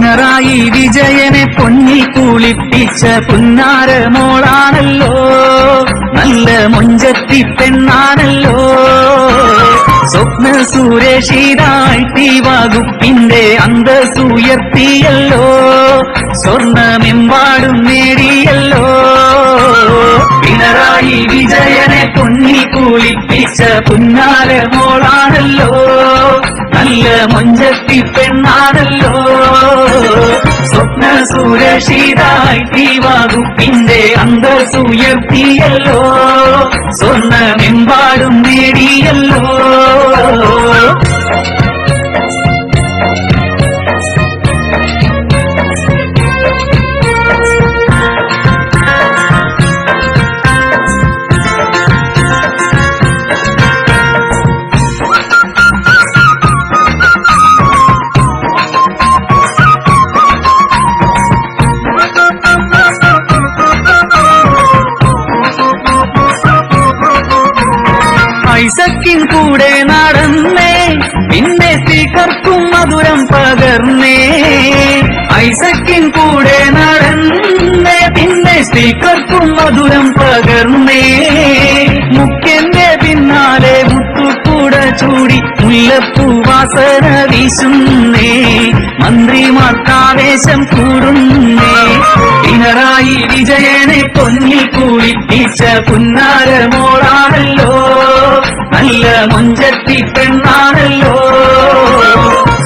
പിണറായി വിജയനെ പൊന്നിൽ കുളിപ്പിച്ച പുന്നാര മോളാണല്ലോ, നല്ല മൊഞ്ചത്തി പെണ്ണാണല്ലോ. സ്വപ്ന സുരക്ഷിതായി വകുപ്പിന്റെ അന്തസ്സുയർത്തിയല്ലോ, സ്വർണമെമ്പാടും നേടിയല്ലോ. പിണറായി വിജയനെ പൊന്നിൽ കുളിപ്പിച്ച പുന്നാര മോളാണല്ലോ, നല്ല മൊഞ്ചത്തി പെണ്ണാണല്ലോ. സ്വപ്ന സുരക്ഷിതായി വകുപ്പിന്റെ അന്തസ്സുയർത്തിയല്ലോ, സ്വർണമെമ്പാടും നേടിയല്ലോ. ഐസക്കിൻ കൂടെ നടന്നേ, പിന്നെ സ്പീക്കർക്കും മധുരം പകർന്നേ. ഐസക്കിൻ കൂടെ നടന്നേ, പിന്നെ സ്പീക്കർക്കും മധുരം പകർന്നേ. മുഖ്യന്റെ പിന്നാലെ മുത്തുകൂട ചൂടി മുല്ലപ്പൂവാസന വീശുന്നേ, മന്ത്രിമാർക്കാവേശം കൂടുന്നേ. പിണറായി വിജയനെ പൊന്നിൽ കുളിപ്പിച്ച പുന്നാര മോളാണല്ലോ, നല്ല മൊഞ്ചത്തി പെണ്ണാണല്ലോ.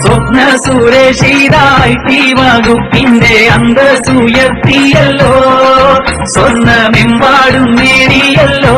സ്വപ്ന സുരക്ഷിതായി വകുപ്പിന്റെ അന്തസ്സുയർത്തിയല്ലോ, സ്വർണമെമ്പാടും നേടിയല്ലോ.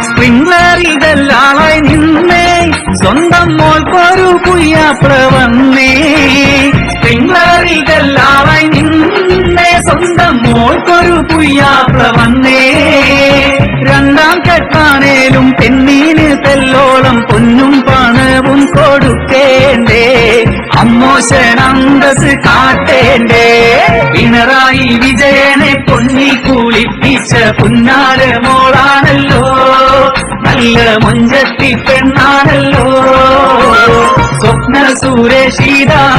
സ്പ്രിംഗ്ലറിതല്ലാളായി നിന്നേ, സ്വന്തം മോൾക്കൊരു പുയ്യാപ്ല വന്നേ. സ്പ്രിംഗ്ലറിതല്ലാളായി നിന്നേ, സ്വന്തം മോൾക്കൊരു പുയ്യാപ്ല വന്നേ. രണ്ടാം കെട്ടാനേലും പെണ്ണീന് തെല്ലോളം പൊന്നും പണവും കൊടുക്കേണ്ടേ, അമ്മോശനന്തസ് കാട്ടേണ്ടേ. പിണറായി വിജയനെ പൊന്നിൽ കുളിപ്പിച്ച പുന്നാര മോളാണല്ലോ, നല്ല മൊഞ്ചത്തി പെണ്ണാണല്ലോ. സ്വപ്ന സുരക്ഷിതായി